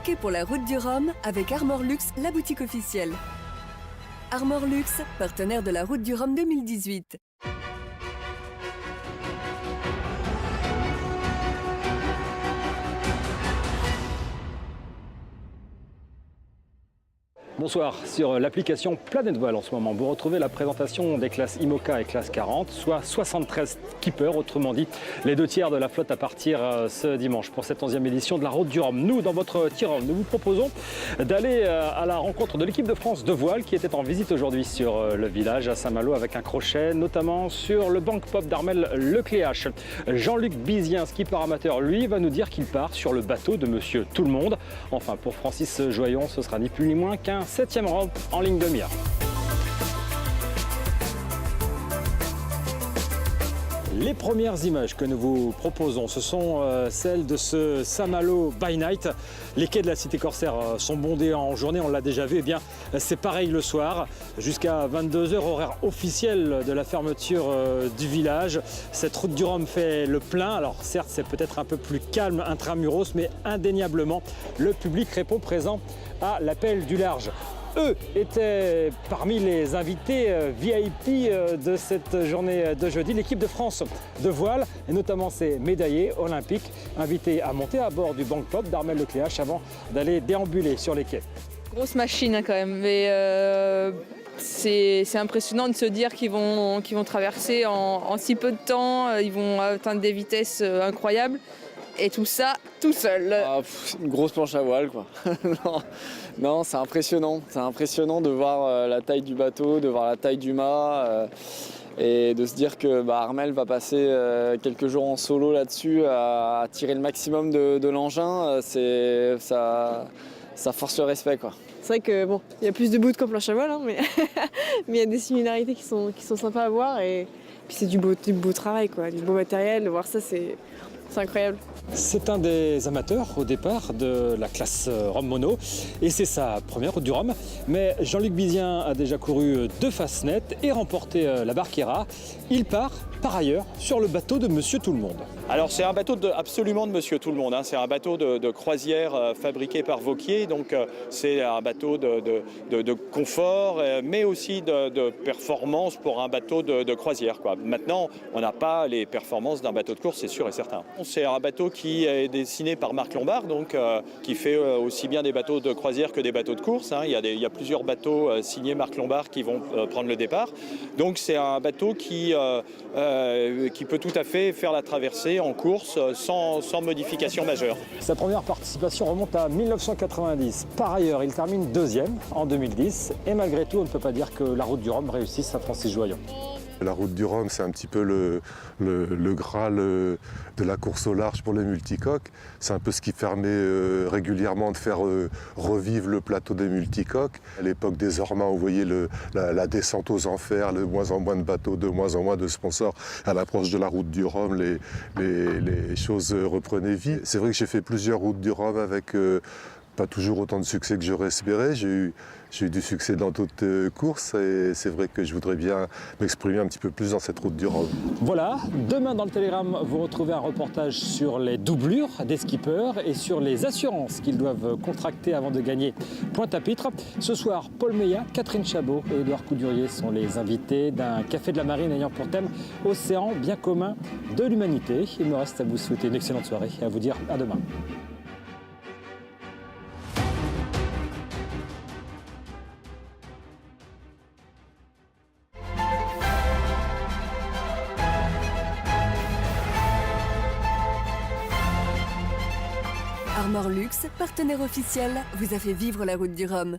craquez pour la route du Rhum avec Armor Luxe, la boutique officielle. Armor Luxe, partenaire de la route du Rhum 2018. Bonsoir, sur l'application Planète Voile en ce moment, vous retrouvez la présentation des classes IMOCA et classe 40, soit 73 keepers, autrement dit les 2/3 de la flotte à partir ce dimanche pour cette 11e édition de la Route du Rhum. Nous, dans votre Tyrol, nous vous proposons d'aller à la rencontre de l'équipe de France de voile qui était en visite aujourd'hui sur le village à Saint-Malo avec un crochet, notamment sur le banc pop d'Armel Lecléache. Jean-Luc Bizien, skipper amateur, lui, va nous dire qu'il part sur le bateau de Monsieur Tout-le-Monde. Enfin, pour Francis Joyon, ce sera ni plus ni moins qu'un 7e rang en ligne de mire. Les premières images que nous vous proposons, ce sont celles de ce Saint-Malo by night. Les quais de la cité corsaire sont bondés en journée, on l'a déjà vu. Eh bien, c'est pareil le soir, jusqu'à 22 h, horaire officiel de la fermeture du village. Cette route du Rhum fait le plein. Alors certes, c'est peut-être un peu plus calme intramuros, mais indéniablement, le public répond présent à l'appel du large. Eux étaient parmi les invités VIP de cette journée de jeudi. L'équipe de France de voile, et notamment ses médaillés olympiques, invités à monter à bord du banc pop d'Armel Lecléache avant d'aller déambuler sur les quais. Grosse machine quand même, mais c'est impressionnant de se dire qu'ils vont traverser en si peu de temps, ils vont atteindre des vitesses incroyables. Et tout ça, tout seul. Une grosse planche à voile, quoi. Non, c'est impressionnant. C'est impressionnant de voir la taille du bateau, de voir la taille du mât et de se dire que Armel va passer quelques jours en solo là-dessus à tirer le maximum de l'engin. Ça force le respect, quoi. C'est vrai que bon, il y a plus de bouts qu'en planche à voile, hein, mais il y a des similarités qui sont sympas à voir et puis c'est du beau travail, quoi, du beau matériel. De voir ça, c'est incroyable. C'est un des amateurs au départ de la classe Rhum Mono et c'est sa première route du Rhum. Mais Jean-Luc Bizien a déjà couru 2 Fastnet et remporté la Barquera. Il part par ailleurs sur le bateau de Monsieur Tout-le-Monde. Alors c'est un bateau absolument de Monsieur Tout-le-Monde, hein. C'est un bateau de croisière fabriqué par Vauquier, donc c'est un bateau de confort, mais aussi de performance pour un bateau de croisière, quoi. Maintenant, on n'a pas les performances d'un bateau de course, c'est sûr et certain. C'est un bateau qui est dessiné par Marc Lombard, donc qui fait aussi bien des bateaux de croisière que des bateaux de course, hein. Il y a plusieurs bateaux signés Marc Lombard qui vont prendre le départ. Donc c'est un bateau qui peut tout à fait faire la traversée en course sans modification majeure. Sa première participation remonte à 1990. Par ailleurs, il termine 2e en 2010 et malgré tout, on ne peut pas dire que la route du Rhum réussisse à Francis Joyon. La route du Rhum, c'est un petit peu le Graal de la course au large pour les multicoques. C'est un peu ce qui permet régulièrement de faire revivre le plateau des multicoques. À l'époque des Ormans, vous voyez la descente aux enfers, de moins en moins de bateaux, de moins en moins de sponsors. À l'approche de la route du Rhum, les choses reprenaient vie. C'est vrai que j'ai fait plusieurs routes du Rhum avec pas toujours autant de succès que j'aurais espéré. J'ai eu du succès dans d'autres courses et c'est vrai que je voudrais bien m'exprimer un petit peu plus dans cette route du Rhum. Voilà, demain dans le Télégramme, vous retrouvez un reportage sur les doublures des skippers et sur les assurances qu'ils doivent contracter avant de gagner Pointe-à-Pitre. Ce soir, Paul Meillat, Catherine Chabot et Édouard Coudurier sont les invités d'un café de la marine ayant pour thème Océan bien commun de l'humanité. Il me reste à vous souhaiter une excellente soirée et à vous dire à demain. Armor Luxe, partenaire officiel, vous a fait vivre la route du Rhum.